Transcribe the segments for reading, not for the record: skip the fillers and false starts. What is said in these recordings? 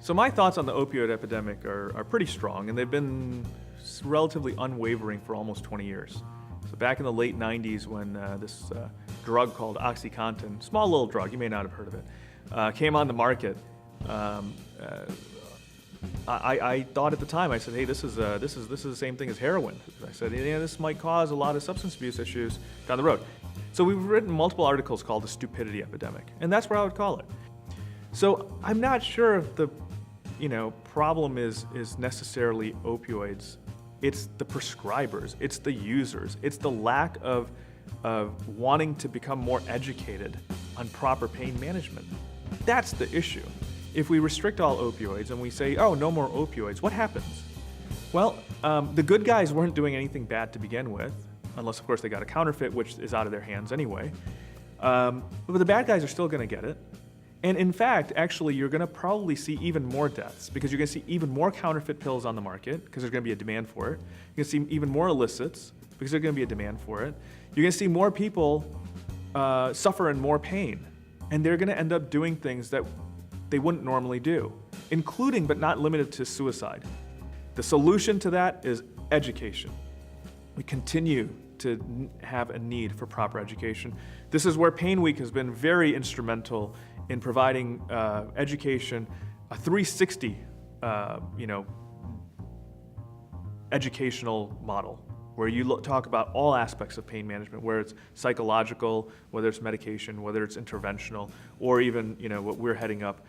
So my thoughts on the opioid epidemic are pretty strong, and they've been relatively unwavering for almost 20 years. So back in the late 90s when this drug called OxyContin, small little drug, you may not have heard of it, came on the market, I thought at the time, I said, hey, this is the same thing as heroin. I said, yeah, this might cause a lot of substance abuse issues down the road. So we've written multiple articles called the stupidity epidemic, and that's what I would call it. So I'm not sure if the problem is necessarily opioids. It's the prescribers, it's the users, it's the lack of wanting to become more educated on proper pain management. That's the issue. If we restrict all opioids and we say, oh, no more opioids, what happens? Well, the good guys weren't doing anything bad to begin with, unless of course they got a counterfeit, which is out of their hands anyway. But the bad guys are still gonna get it. And in fact, actually, you're gonna probably see even more deaths because you're gonna see even more counterfeit pills on the market because there's gonna be a demand for it. You're gonna see even more illicits because there's gonna be a demand for it. You're gonna see more people suffer in more pain. And they're gonna end up doing things that they wouldn't normally do, including but not limited to suicide. The solution to that is education. We continue to have a need for proper education. This is where PAINWeek has been very instrumental in providing education, a 360 educational model where you talk about all aspects of pain management, where it's psychological, whether it's medication, whether it's interventional, or even what we're heading up,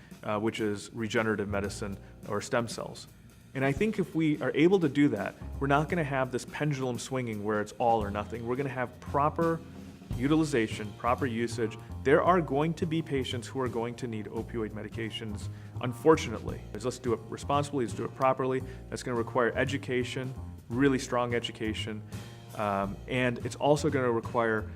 which is regenerative medicine or stem cells. And I think if we are able to do that, we're not going to have this pendulum swinging where it's all or nothing. We're going to have proper utilization, proper usage. There are going to be patients who are going to need opioid medications, unfortunately. Let's do it responsibly, let's do it properly. That's going to require education, really strong education, and it's also going to require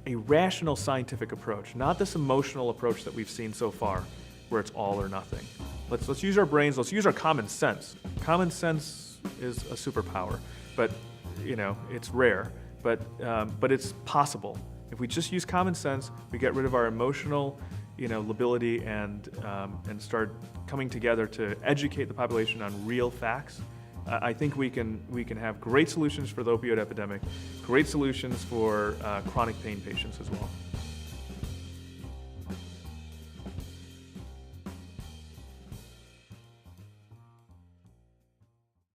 a rational scientific approach, not this emotional approach that we've seen so far, where it's all or nothing. Let's use our brains, let's use our common sense. Common sense is a superpower, but it's rare, but it's possible. If we just use common sense, we get rid of our emotional lability and start coming together to educate the population on real facts, I think we can have great solutions for the opioid epidemic, great solutions for chronic pain patients as well.